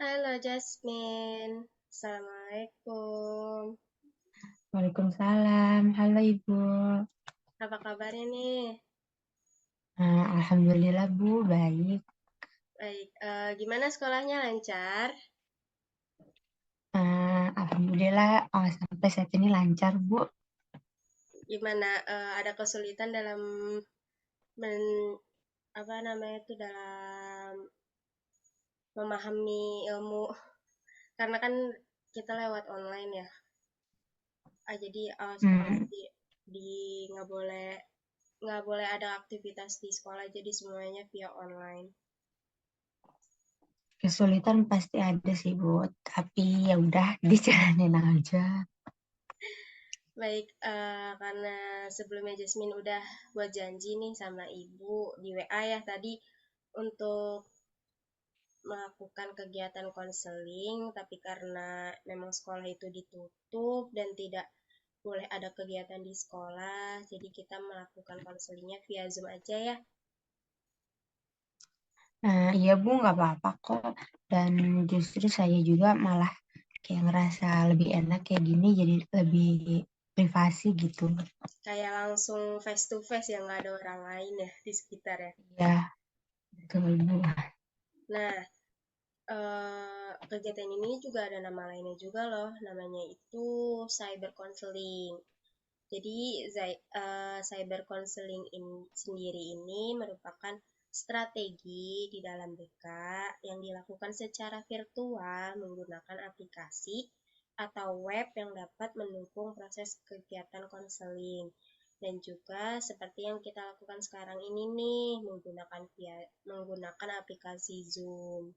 Halo Jasmine, Assalamualaikum. Waalaikumsalam. Halo Ibu. Apa kabarnya nih? Alhamdulillah Bu, baik. Baik, gimana sekolahnya lancar? Alhamdulillah sampai saat ini lancar Bu. Gimana ada kesulitan dalam men, apa namanya itu dalam memahami ilmu karena kan kita lewat online ya. Jadi sekolah Hmm, di nggak boleh ada aktivitas di sekolah jadi semuanya via online. Kesulitan pasti ada sih Bu, tapi ya udah dijalanin aja. Baik, karena sebelumnya Jasmine udah buat janji nih sama ibu di WA ya tadi untuk melakukan kegiatan konseling, tapi karena memang sekolah itu ditutup dan tidak boleh ada kegiatan di sekolah, jadi kita melakukan konselingnya via Zoom aja ya. Iya Bu, nggak apa-apa kok. Dan justru saya juga malah kayak ngerasa lebih enak kayak gini, jadi lebih privasi gitu. Kayak langsung face to face ya, nggak ada orang lain ya di sekitar ya. Ya, betul Bu. Nah, kegiatan ini juga ada nama lainnya juga loh, namanya itu cyber counseling. Jadi cyber counseling sendiri ini merupakan strategi di dalam BK yang dilakukan secara virtual menggunakan aplikasi atau web yang dapat mendukung proses kegiatan konseling. Dan juga seperti yang kita lakukan sekarang ini nih, menggunakan aplikasi Zoom.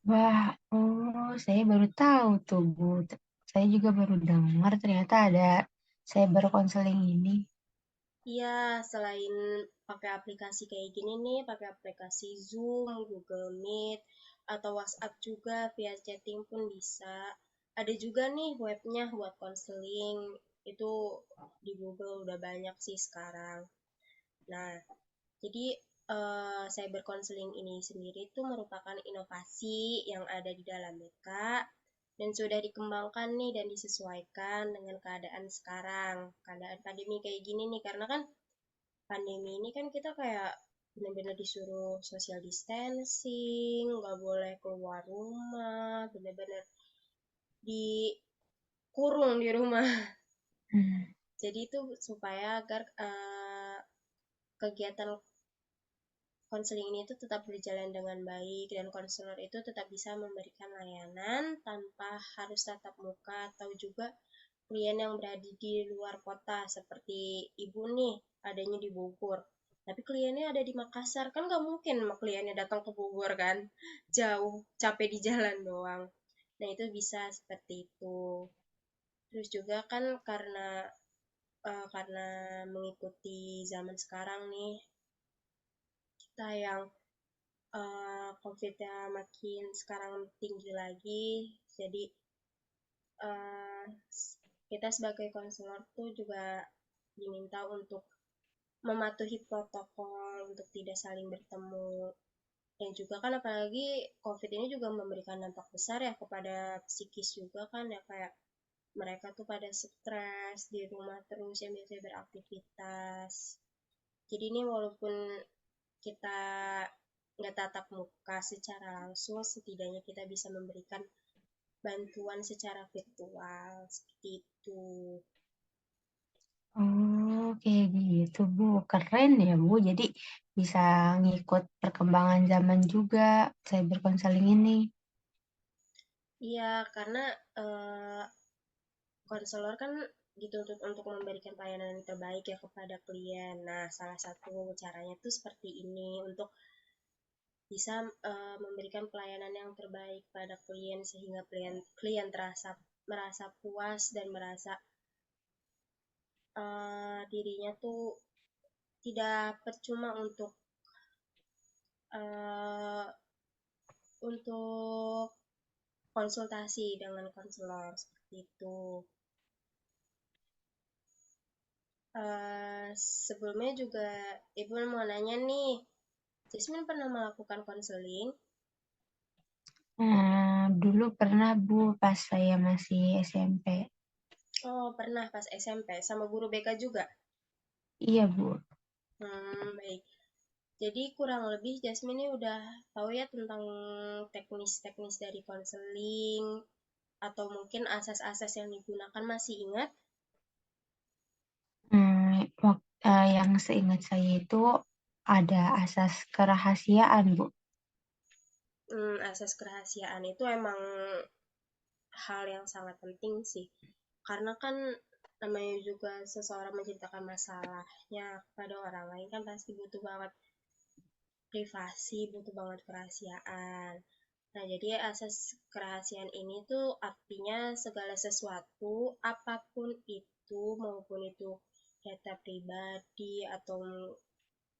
Wah, oh, saya baru tahu tuh, Bu. Saya juga baru dengar ternyata ada cyber counseling ini. Iya, selain pakai aplikasi kayak gini nih, pakai aplikasi Zoom, Google Meet, atau WhatsApp juga, via chatting pun bisa. Ada juga nih webnya buat konseling, itu di Google udah banyak sih sekarang. Nah, jadi cyber counseling ini sendiri itu merupakan inovasi yang ada di dalam BK dan sudah dikembangkan nih dan disesuaikan dengan keadaan sekarang, keadaan pandemi kayak gini nih, karena kan pandemi ini kan kita kayak benar-benar disuruh social distancing, nggak boleh keluar rumah, benar-benar dikurung di rumah. Hmm. Jadi itu supaya agar kegiatan konseling ini itu tetap berjalan dengan baik dan konselor itu tetap bisa memberikan layanan tanpa harus tatap muka atau juga klien yang berada di luar kota seperti ibu nih adanya di Bogor tapi kliennya ada di Makassar kan nggak mungkin kliennya datang ke Bogor kan jauh capek di jalan doang. Nah itu bisa seperti itu. Terus juga kan karena mengikuti zaman sekarang nih kita yang COVID-nya makin sekarang tinggi lagi. Jadi eh, kita sebagai konselor tuh juga diminta untuk mematuhi protokol untuk tidak saling bertemu. Dan juga kan apalagi COVID ini juga memberikan dampak besar ya kepada psikis juga kan ya kayak mereka tuh pada stres di rumah terus yang biasanya beraktivitas. Jadi ini walaupun kita nggak tatap muka secara langsung, setidaknya kita bisa memberikan bantuan secara virtual seperti itu. Oh, kayak gitu, Bu. Keren ya, Bu. Jadi bisa ngikut perkembangan zaman juga cyber counseling ini. Iya, karena eh, konselor kan dituntut untuk memberikan pelayanan yang terbaik ya kepada klien. Nah, salah satu caranya tuh seperti ini untuk bisa memberikan pelayanan yang terbaik pada klien sehingga klien klien terasa merasa puas dan merasa dirinya tuh tidak percuma uh, untuk konsultasi dengan konselor seperti itu. Sebelumnya juga Ibu mau nanya nih, Jasmine pernah melakukan konseling? Dulu pernah Bu pas saya masih SMP. Oh, pernah pas SMP sama guru BK juga? Iya Bu. Baik. Jadi kurang lebih Jasmine ini udah tahu ya tentang teknis-teknis dari konseling atau mungkin asas-asas yang digunakan masih ingat? Yang seingat saya itu ada asas kerahasiaan Bu. Asas kerahasiaan itu emang hal yang sangat penting sih. Karena kan namanya juga seseorang menceritakan masalahnya kepada orang lain kan pasti butuh banget privasi, butuh banget kerahasiaan. Nah, jadi asas kerahasiaan ini tuh artinya segala sesuatu, apapun itu, maupun itu data pribadi atau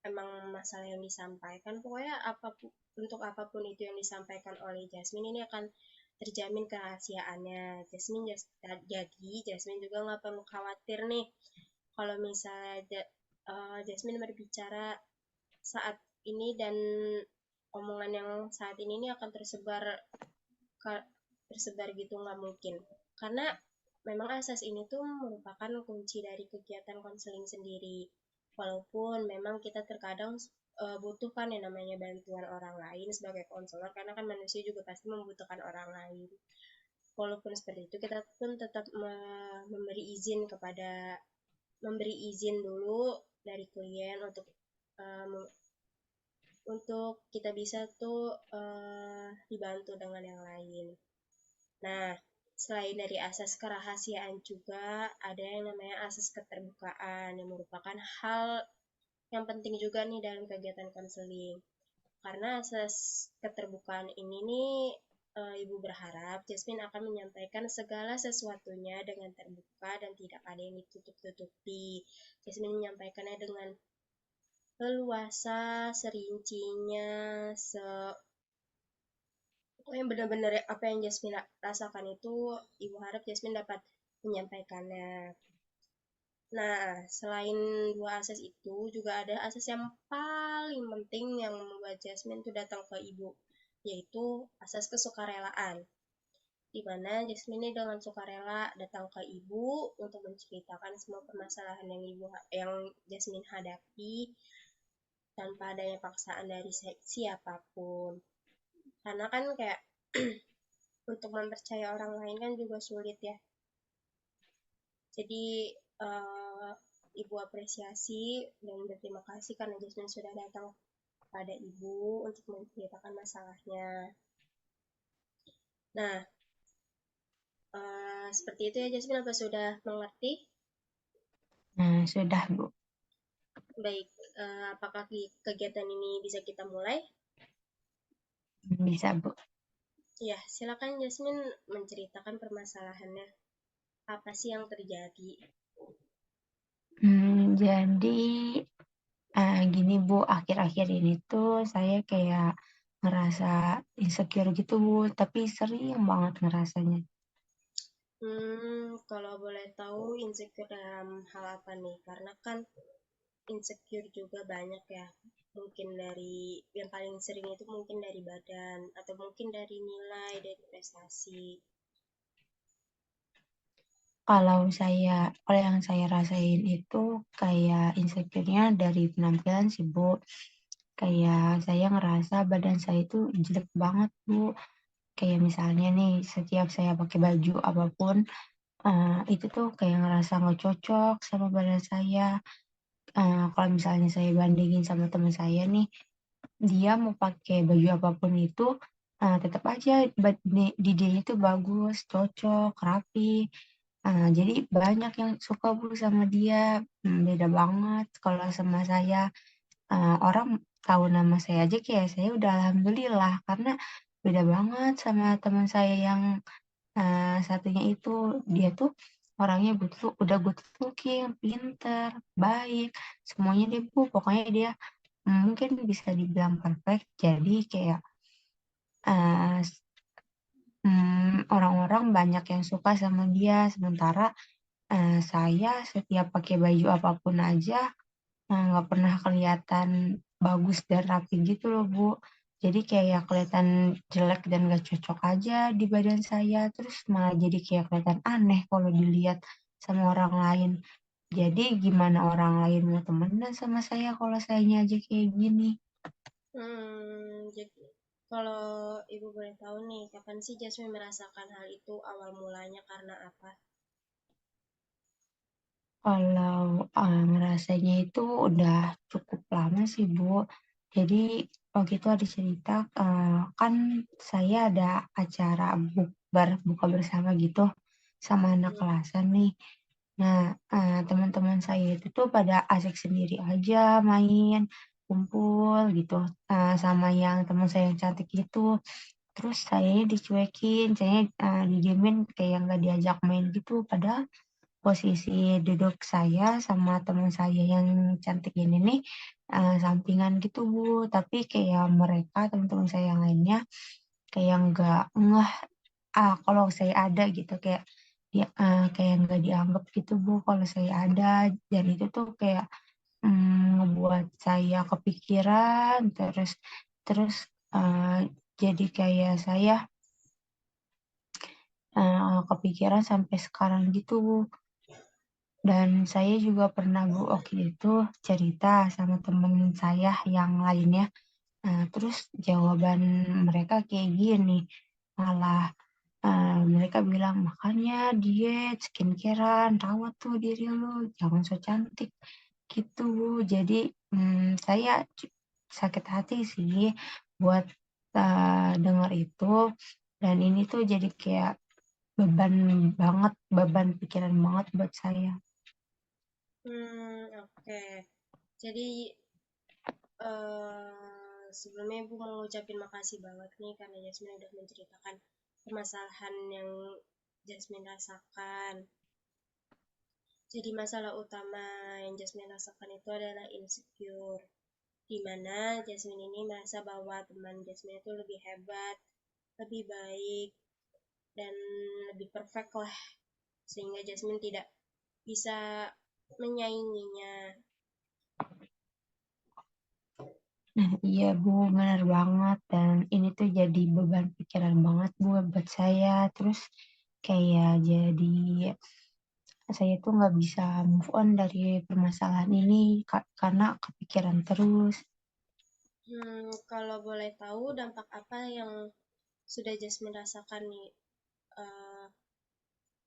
emang masalah yang disampaikan, pokoknya apapun untuk apapun itu yang disampaikan oleh Jasmine ini akan terjamin kerahasiaannya. Jadi Jasmine juga nggak perlu khawatir nih kalau misalnya Jasmine berbicara saat ini dan omongan yang saat ini akan tersebar gitu nggak mungkin karena memang asas ini tuh merupakan kunci dari kegiatan konseling sendiri walaupun memang kita terkadang butuh kan yang namanya bantuan orang lain sebagai konselor karena kan manusia juga pasti membutuhkan orang lain walaupun seperti itu kita pun tetap memberi izin dulu dari klien untuk kita bisa tuh dibantu dengan yang lain. Nah, selain dari asas kerahasiaan juga ada yang namanya asas keterbukaan yang merupakan hal yang penting juga nih dalam kegiatan konseling. Karena asas keterbukaan ini nih Ibu berharap Jasmine akan menyampaikan segala sesuatunya dengan terbuka dan tidak ada yang ditutup-tutupi. Jasmine menyampaikannya dengan leluasa, serincinya, se pokoknya benar-benar apa yang Jasmine rasakan itu Ibu harap Jasmine dapat menyampaikannya. Nah, selain dua asas itu juga ada asas yang paling penting yang membuat Jasmine tuh datang ke Ibu, yaitu asas kesukarelaan. Di mana Jasmine ini dengan sukarela datang ke Ibu untuk menceritakan semua permasalahan yang Jasmine hadapi tanpa adanya paksaan dari siapapun. Karena kan kayak untuk mempercaya orang lain kan juga sulit ya. Jadi Ibu apresiasi dan berterima kasih karena Jasmine sudah datang pada Ibu untuk menceritakan masalahnya. Nah, seperti itu ya Jasmine, apa sudah mengerti? Sudah Bu. Baik, apakah kegiatan ini bisa kita mulai? Bisa Bu. Ya, silakan Jasmine menceritakan permasalahannya. Apa sih yang terjadi? Jadi gini Bu, akhir-akhir ini tuh saya kayak ngerasa insecure gitu Bu, tapi sering banget ngerasanya. Kalau boleh tahu insecure dalam hal apa nih? Karena kan insecure juga banyak ya. Mungkin dari yang paling sering itu mungkin dari badan atau mungkin dari nilai, dari prestasi. Kalau yang saya rasain itu kayak insecure-nya dari penampilan sih Bu. Kayak saya ngerasa badan saya itu jelek banget Bu. Kayak misalnya nih, setiap saya pakai baju apapun, itu tuh kayak ngerasa nggak cocok sama badan saya. Kalau misalnya saya bandingin sama teman saya nih, dia mau pakai baju apapun itu, tetap aja di dia itu bagus, cocok, rapi. Jadi banyak yang suka Bu sama dia, beda banget kalau sama saya. Orang tahu nama saya aja kayak saya udah alhamdulillah, karena beda banget sama teman saya yang satunya itu. Dia tuh orangnya udah good looking, pinter, baik, semuanya deh Bu. Pokoknya dia mungkin bisa dibilang perfect. Jadi kayak eh, orang-orang banyak yang suka sama dia. Sementara saya setiap pakai baju apapun aja nggak pernah kelihatan bagus dan rapi gitu loh Bu. Jadi kayak kelihatan jelek dan gak cocok aja di badan saya. Terus malah jadi kayak kelihatan aneh kalau dilihat sama orang lain. Jadi gimana orang lain mau temenan sama saya kalau sayanya aja kayak gini? Jadi kalau Ibu boleh tahu nih, kapan sih Jasmine merasakan hal itu? Awal mulanya karena apa? Kalau ngerasanya itu udah cukup lama sih, Bu. Jadi waktu itu ada cerita, kan saya ada acara bukber buka bersama gitu sama anak Hmm. kelasan nih. Nah, teman-teman saya itu tuh pada asik sendiri aja main, kumpul gitu, sama yang teman saya yang cantik itu. Terus saya dicuekin, saya didiemin kayak nggak diajak main gitu. Padahal posisi duduk saya sama teman saya yang cantik ini nih sampingan gitu Bu, tapi kayak mereka teman-teman saya yang lainnya kayak nggak ngeh kalau saya ada gitu kayak dia kayak nggak dianggap gitu Bu kalau saya ada dan itu tuh kayak ngebuat saya kepikiran terus terus jadi kayak saya kepikiran sampai sekarang gitu Bu. Dan saya juga pernah Bu waktu itu cerita sama temen saya yang lainnya. Nah, terus jawaban mereka kayak gini, malah mereka bilang makanya diet, skincarean, rawat tuh diri lu, jangan so cantik gitu Bu. Jadi saya sakit hati sih buat dengar itu dan ini tuh jadi kayak beban banget, beban pikiran banget buat saya. Oke. Jadi sebelumnya Ibu mau ngucapin makasih banget nih karena Jasmine udah menceritakan permasalahan yang Jasmine rasakan. Jadi masalah utama yang Jasmine rasakan itu adalah insecure, di mana Jasmine ini merasa bahwa teman Jasmine itu lebih hebat, lebih baik, dan lebih perfect lah, sehingga Jasmine tidak bisa menyainginya. Nah, iya Bu, benar banget. Dan ini tuh jadi beban pikiran banget Bu buat saya. Terus kayak jadi saya tuh nggak bisa move on dari permasalahan ini karena kepikiran terus. Kalau boleh tahu dampak apa yang sudah Jasmine rasakan nih eh,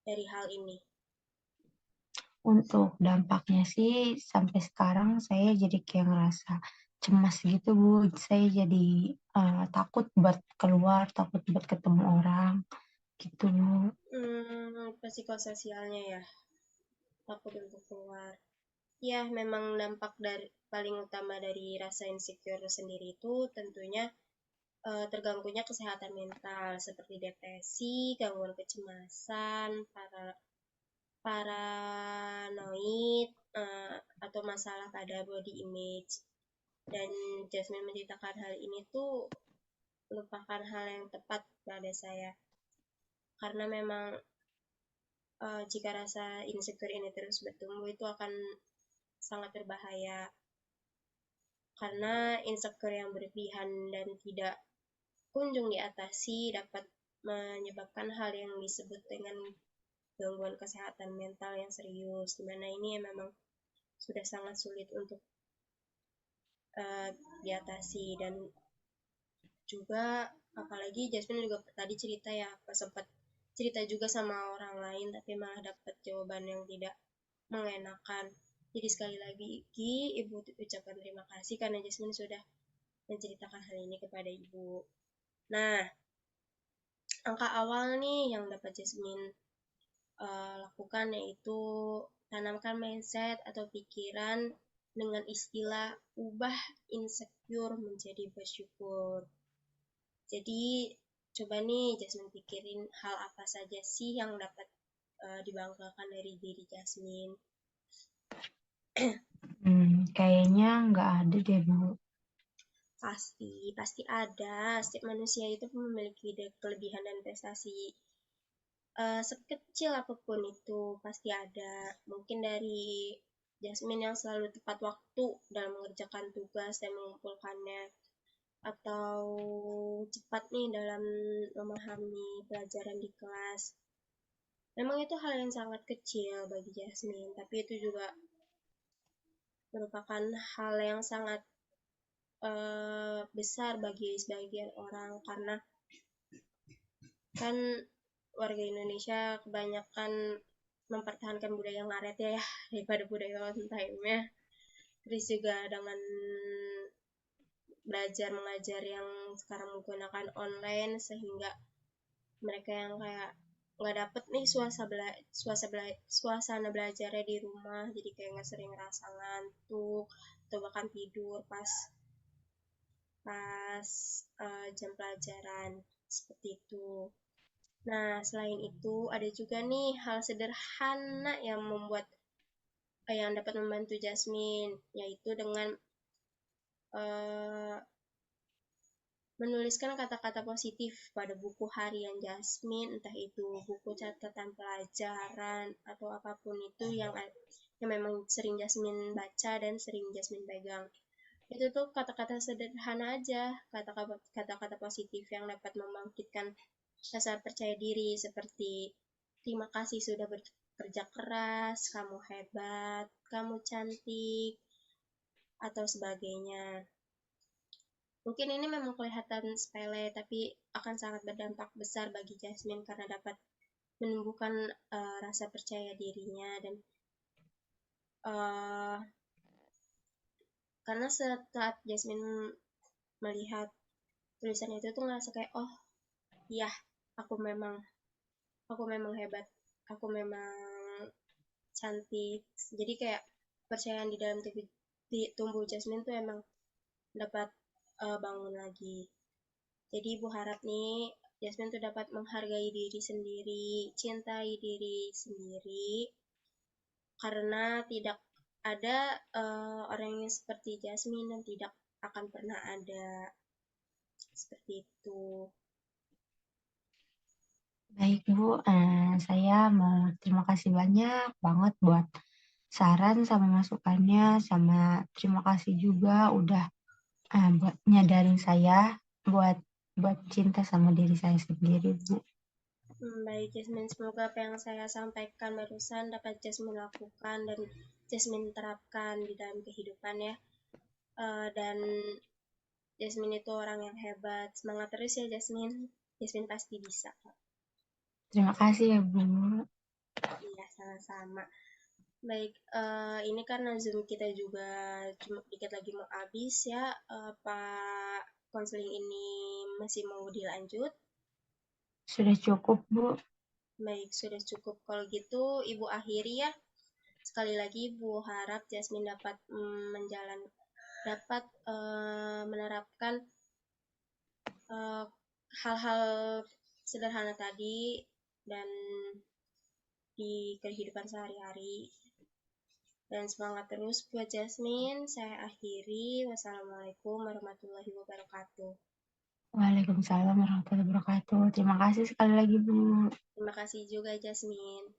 dari hal ini? Untuk dampaknya sih sampai sekarang saya jadi kayak ngerasa cemas gitu Bu. Saya jadi takut buat keluar, takut buat ketemu orang gitu Bu. Psikososialnya ya, takut untuk keluar. Ya, memang dampak dari paling utama dari rasa insecure sendiri itu tentunya terganggunya kesehatan mental seperti depresi, gangguan kecemasan, paranoid, atau masalah pada body image. Dan Jasmine menceritakan hal ini tuh merupakan hal yang tepat pada saya. Karena memang jika rasa insecure ini terus bertumbuh itu akan sangat berbahaya. Karena insecure yang berlebihan dan tidak kunjung diatasi dapat menyebabkan hal yang disebut dengan gangguan kesehatan mental yang serius, di mana ini memang sudah sangat sulit untuk diatasi. Dan juga apalagi Jasmine juga tadi cerita ya, sempat cerita juga sama orang lain tapi malah dapat jawaban yang tidak mengenakan. Jadi sekali lagi Ibu ucapkan terima kasih karena Jasmine sudah menceritakan hal ini kepada Ibu. Nah, angka awal nih yang dapat Jasmine lakukan yaitu tanamkan mindset atau pikiran dengan istilah ubah insecure menjadi bersyukur. Jadi coba nih Jasmine pikirin hal apa saja sih yang dapat dibanggakan dari diri Jasmine. Kayaknya nggak ada deh Bu. Pasti ada. Setiap manusia itu memiliki kelebihan dan prestasi sekecil apapun itu pasti ada. Mungkin dari Jasmine yang selalu tepat waktu dalam mengerjakan tugas dan mengumpulkannya. atau cepat nih dalam memahami pelajaran di kelas. Memang itu hal yang sangat kecil bagi Jasmine, tapi itu juga merupakan hal yang sangat besar bagi sebagian orang karena kan warga Indonesia kebanyakan mempertahankan budaya ngaret ya daripada budaya on time-nya. Terus juga dengan belajar mengajar yang sekarang menggunakan online sehingga mereka yang kayak nggak dapet nih suasana belajarnya di rumah, jadi kayak nggak sering ngerasa ngantuk atau bahkan tidur pas pas jam pelajaran seperti itu. Nah, selain itu ada juga nih hal sederhana yang yang dapat membantu Jasmine, yaitu dengan uh, menuliskan kata-kata positif pada buku harian Jasmine, entah itu buku catatan pelajaran atau apapun itu yang memang sering Jasmine baca dan sering Jasmine pegang. Itu tuh kata-kata sederhana aja, kata-kata positif yang dapat membangkitkan rasa percaya diri seperti terima kasih sudah bekerja keras, kamu hebat, kamu cantik, atau sebagainya. Mungkin ini memang kelihatan sepele, tapi akan sangat berdampak besar bagi Jasmine karena dapat menumbuhkan rasa percaya dirinya dan uh, karena setelah Jasmine melihat tulisan itu tuh ngerasa kayak oh iya aku memang aku memang hebat, aku memang cantik. Jadi kayak percayaan di dalam tumbuh Jasmine tuh emang dapat bangun lagi. Jadi ibu harap nih Jasmine tuh dapat menghargai diri sendiri, cintai diri sendiri, karena tidak ada orang yang seperti Jasmine dan tidak akan pernah ada seperti itu. Baik Bu, saya mau terima kasih banyak banget buat saran sama masukannya, sama terima kasih juga udah buat nyadarin saya buat buat cinta sama diri saya sendiri, Bu. Baik Jasmine, semoga apa yang saya sampaikan barusan dapat Jasmine lakukan dan Jasmine terapkan di dalam kehidupan ya. Dan Jasmine itu orang yang hebat. Semangat terus ya Jasmine. Jasmine pasti bisa. Terima kasih ya Bu. Iya, sama-sama. Baik, ini karena Zoom kita juga cuma dikit lagi mau habis ya. Pak konseling ini masih mau dilanjut? Sudah cukup Bu. Baik, sudah cukup. Kalau gitu, Ibu akhiri ya. Sekali lagi, Ibu harap Jasmine dapat dapat menerapkan hal-hal sederhana tadi dan di kehidupan sehari-hari. Dan semangat terus buat Jasmine. Saya akhiri. Wassalamualaikum warahmatullahi wabarakatuh. Waalaikumsalam warahmatullahi wabarakatuh. Terima kasih sekali lagi Bu. Terima kasih juga Jasmine.